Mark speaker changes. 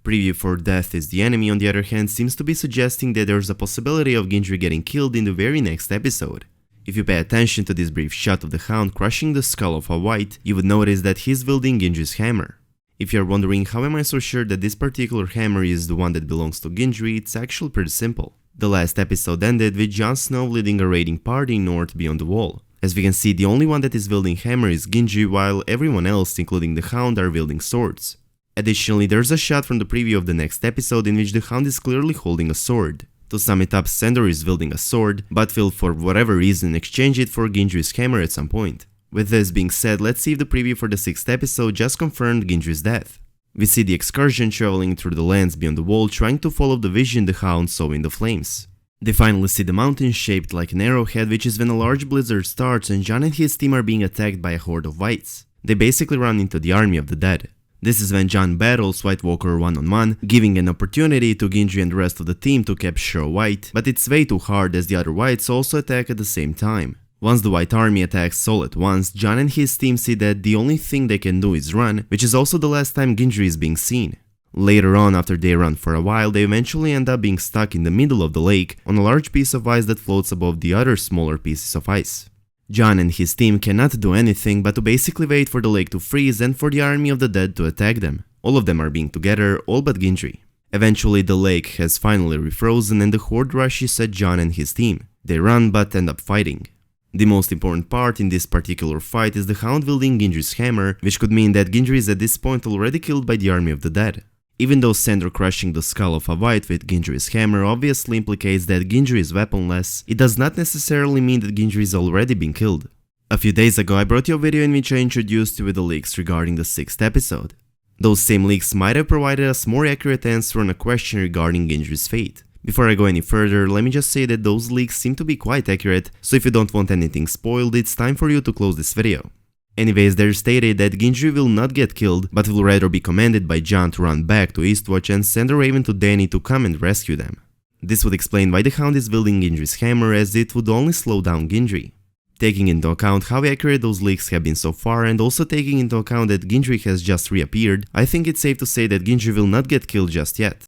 Speaker 1: Preview for Death is the Enemy, on the other hand, seems to be suggesting that there's a possibility of Gendry getting killed in the very next episode. If you pay attention to this brief shot of the Hound crushing the skull of a White, you would notice that he's wielding Gendry's hammer. If you're wondering how am I so sure that this particular hammer is the one that belongs to Gendry, it's actually pretty simple. The last episode ended with Jon Snow leading a raiding party north beyond the wall. As we can see, the only one that is wielding hammer is Gendry, while everyone else, including the Hound, are wielding swords. Additionally, there's a shot from the preview of the next episode in which the Hound is clearly holding a sword. To sum it up, Sandor is wielding a sword, but will for whatever reason exchange it for Gendry's hammer at some point. With this being said, let's see if the preview for the 6th episode just confirmed Gendry's death. We see the excursion traveling through the lands beyond the wall, trying to follow the vision the Hound saw in the flames. They finally see the mountain shaped like an arrowhead, which is when a large blizzard starts and Jon and his team are being attacked by a horde of Whites. They basically run into the army of the dead. This is when Jon battles White Walker one-on-one, giving an opportunity to Gendry and the rest of the team to capture a White, but it's way too hard as the other Whites also attack at the same time. Once the White army attacks all at once, Jon and his team see that the only thing they can do is run, which is also the last time Gendry is being seen. Later on, after they run for a while, they eventually end up being stuck in the middle of the lake on a large piece of ice that floats above the other smaller pieces of ice. Jon and his team cannot do anything but to basically wait for the lake to freeze and for the army of the dead to attack them. All of them are being together, all but Gendry. Eventually the lake has finally refrozen and the horde rushes at Jon and his team. They run but end up fighting. The most important part in this particular fight is the Hound wielding Gendry's hammer, which could mean that Gendry is at this point already killed by the army of the dead. Even though Sandor crushing the skull of a White with Gendry's hammer obviously implicates that Gendry is weaponless, it does not necessarily mean that Gendry is already been killed. A few days ago I brought you a video in which I introduced you with the leaks regarding the 6th episode. Those same leaks might have provided us more accurate answer on a question regarding Gendry's fate. Before I go any further, let me just say that those leaks seem to be quite accurate, so if you don't want anything spoiled, it's time for you to close this video. Anyways, they're stated that Gendry will not get killed, but will rather be commanded by Jon to run back to Eastwatch and send a raven to Dany to come and rescue them. This would explain why the Hound is wielding Gendry's hammer, as it would only slow down Gendry. Taking into account how accurate those leaks have been so far, and also taking into account that Gendry has just reappeared, I think it's safe to say that Gendry will not get killed just yet.